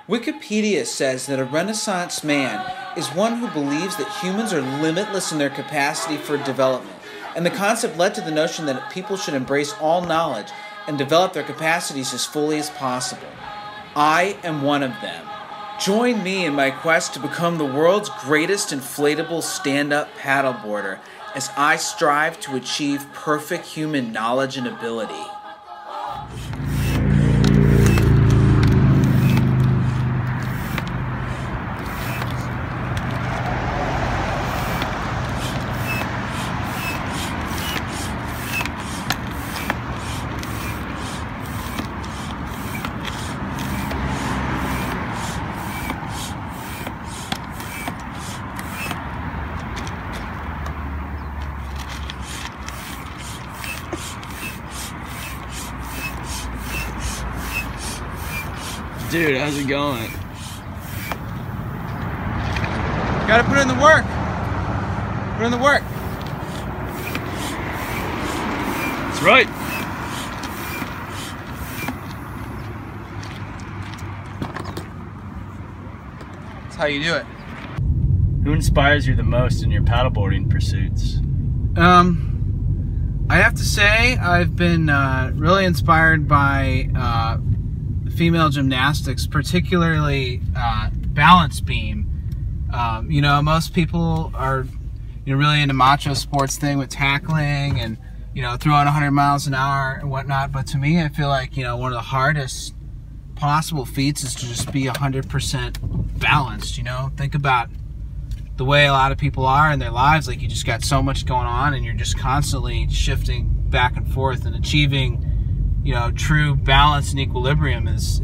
Wikipedia says that a Renaissance man is one who believes that humans are limitless in their capacity for development, and the concept led to the notion that people should embrace all knowledge and develop their capacities as fully as possible. I am one of them. Join me in my quest to become the world's greatest inflatable stand-up paddleboarder as I strive to achieve perfect human knowledge and ability. Dude, how's it going? Gotta put in the work. Put in the work. That's right. That's how you do it. Who inspires you the most in your paddleboarding pursuits? I have to say I've been really inspired by female gymnastics, particularly balance beam. You know, most people are really into macho sports thing with tackling and throwing 100 miles an hour and whatnot. But to me, I feel like one of the hardest possible feats is to just be 100% balanced. Think about the way a lot of people are in their lives. Like, you just got so much going on and you're just constantly shifting back and forth, and achieving true balance and equilibrium is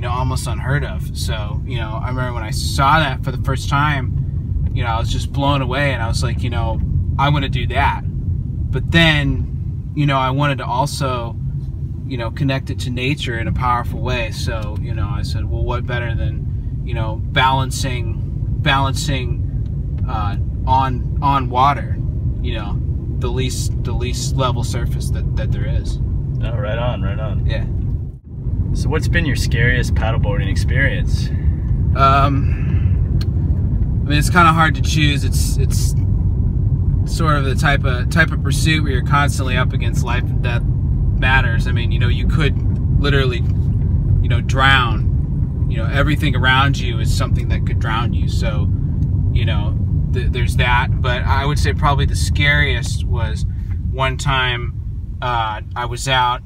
almost unheard of. So I remember when I saw that for the first time, I was just blown away, and I was like, I want to do that. But then I wanted to also connect it to nature in a powerful way. So I said, well, what better than balancing on water, the least level surface that there is. Oh, right on. Yeah. So what's been your scariest paddleboarding experience? I mean, it's kind of hard to choose. It's sort of the type of pursuit where you're constantly up against life and death matters. I mean, you could literally, drown. Everything around you is something that could drown you. So, there's that. But I would say probably the scariest was one time I was out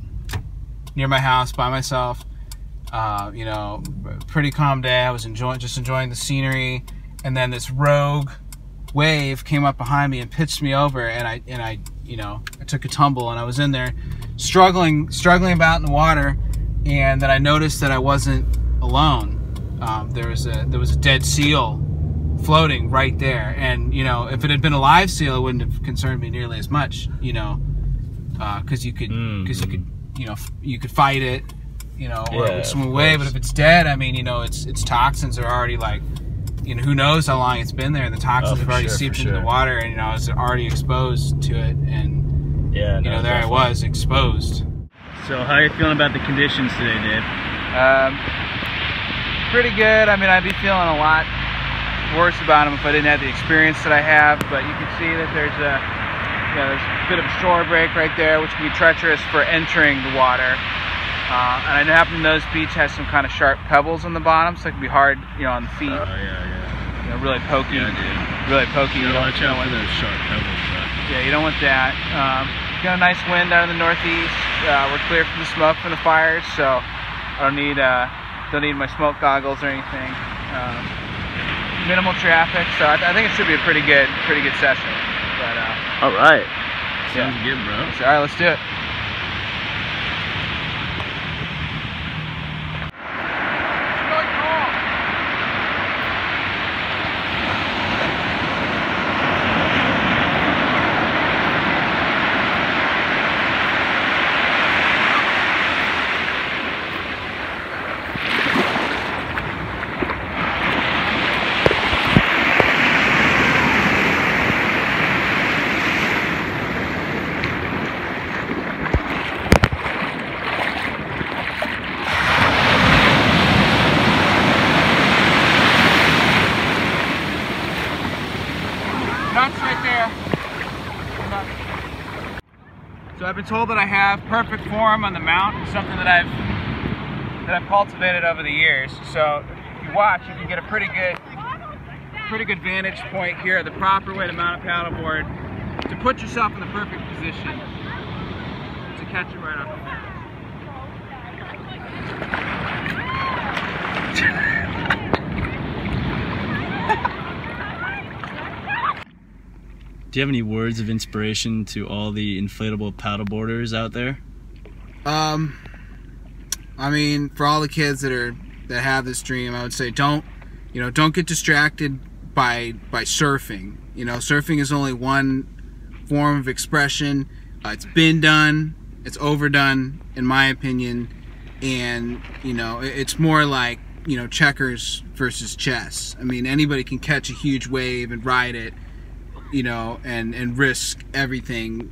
near my house by myself. Pretty calm day. I was just enjoying the scenery, and then this rogue wave came up behind me and pitched me over, and I took a tumble, and I was in there struggling about in the water, and then I noticed that I wasn't alone. There was a dead seal floating right there, and if it had been a live seal, it wouldn't have concerned me nearly as much, because you could you could fight it, or it would swim away. But if it's dead, I mean, its toxins are already, like, who knows how long it's been there, and the toxins have already seeped into the water, and I was already exposed to it, and there I was exposed. So how are you feeling about the conditions today, Dave? Pretty good. I mean, I'd be feeling a lot worse about them if I didn't have the experience that I have, but you can see that there's a bit of a shore break right there, which can be treacherous for entering the water. And I happen to know this beach has some kind of sharp pebbles on the bottom, so it can be hard, on the feet. Oh, yeah. Really pokey. Yeah, dude. Really pokey. You don't want those sharp pebbles, bro. Yeah, you don't want that. Got a nice wind out of the northeast. We're clear from the smoke from the fires, so I don't need my smoke goggles or anything. Minimal traffic, so I think it should be a pretty good session. But all right, sounds good, bro. So, all right, let's do it. been told that I have perfect form on the mount. It's something that I've cultivated over the years. So if you watch, you can get a pretty good vantage point here, the proper way to mount a paddleboard to put yourself in the perfect position to catch it right off the bat. Do you have any words of inspiration to all the inflatable paddleboarders out there? I mean, for all the kids that have this dream, I would say don't get distracted by surfing. You know, surfing is only one form of expression. It's been done, it's overdone, in my opinion, and you know, it's more like, you know, checkers versus chess. I mean, anybody can catch a huge wave and ride it, you know, and risk everything,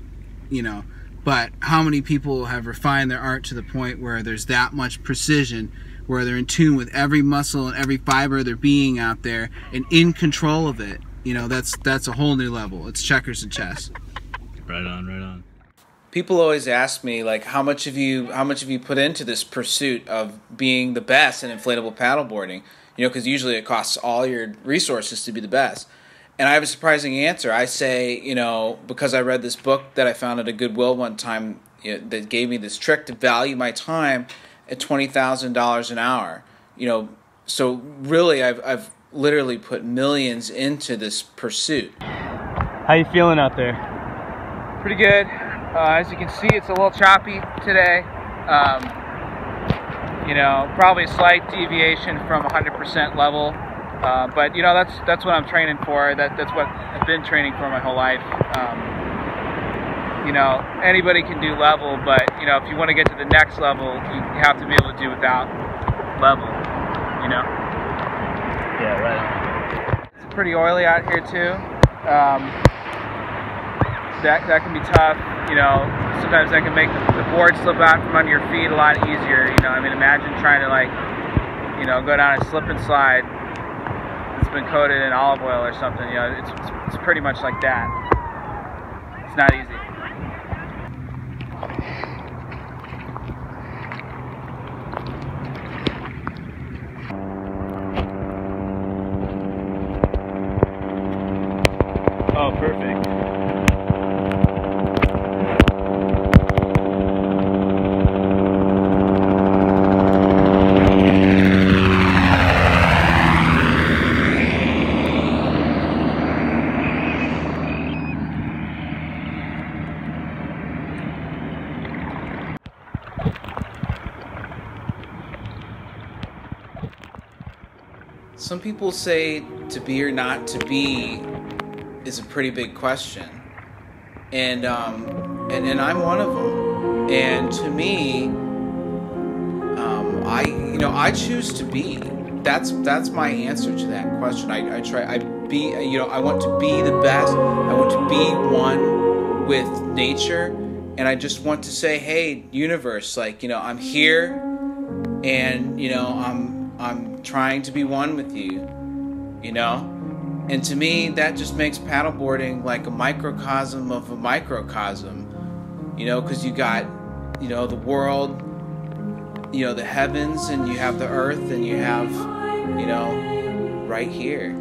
you know. But how many people have refined their art to the point where there's that much precision, where they're in tune with every muscle and every fiber of their being out there and in control of it? You know, that's a whole new level. It's checkers and chess. Right on, right on. People always ask me, like, how much have you put into this pursuit of being the best in inflatable paddleboarding? You know, because usually it costs all your resources to be the best. And I have a surprising answer. I say, you know, because I read this book that I found at a Goodwill one time, you know, that gave me this trick to value my time at $20,000 an hour. You know, so really I've literally put millions into this pursuit. How you feeling out there? Pretty good. As you can see, it's a little choppy today. You know, probably a slight deviation from 100% level. But you know, that's what I'm training for. That's what I've been training for my whole life. You know, anybody can do level, but you know, if you want to get to the next level, you have to be able to do without level. You know. Yeah, right. It's pretty oily out here too. That can be tough. You know, sometimes that can make the board slip out from under your feet a lot easier. You know, I mean, imagine trying to, like, you know, go down a slip and slide. It's been coated in olive oil or something. You know, it's pretty much like that. It's not easy. Oh, perfect. Some people say to be or not to be is a pretty big question, and I'm one of them. And to me, I choose to be. That's my answer to that question. I want to be the best. I want to be one with nature, and I just want to say, hey, universe, like, you know, I'm here, and you know, I'm trying to be one with you, you know? And to me, that just makes paddleboarding like a microcosm of a microcosm, you know, because you got, you know, the world, you know, the heavens, and you have the earth, and you have, you know, right here.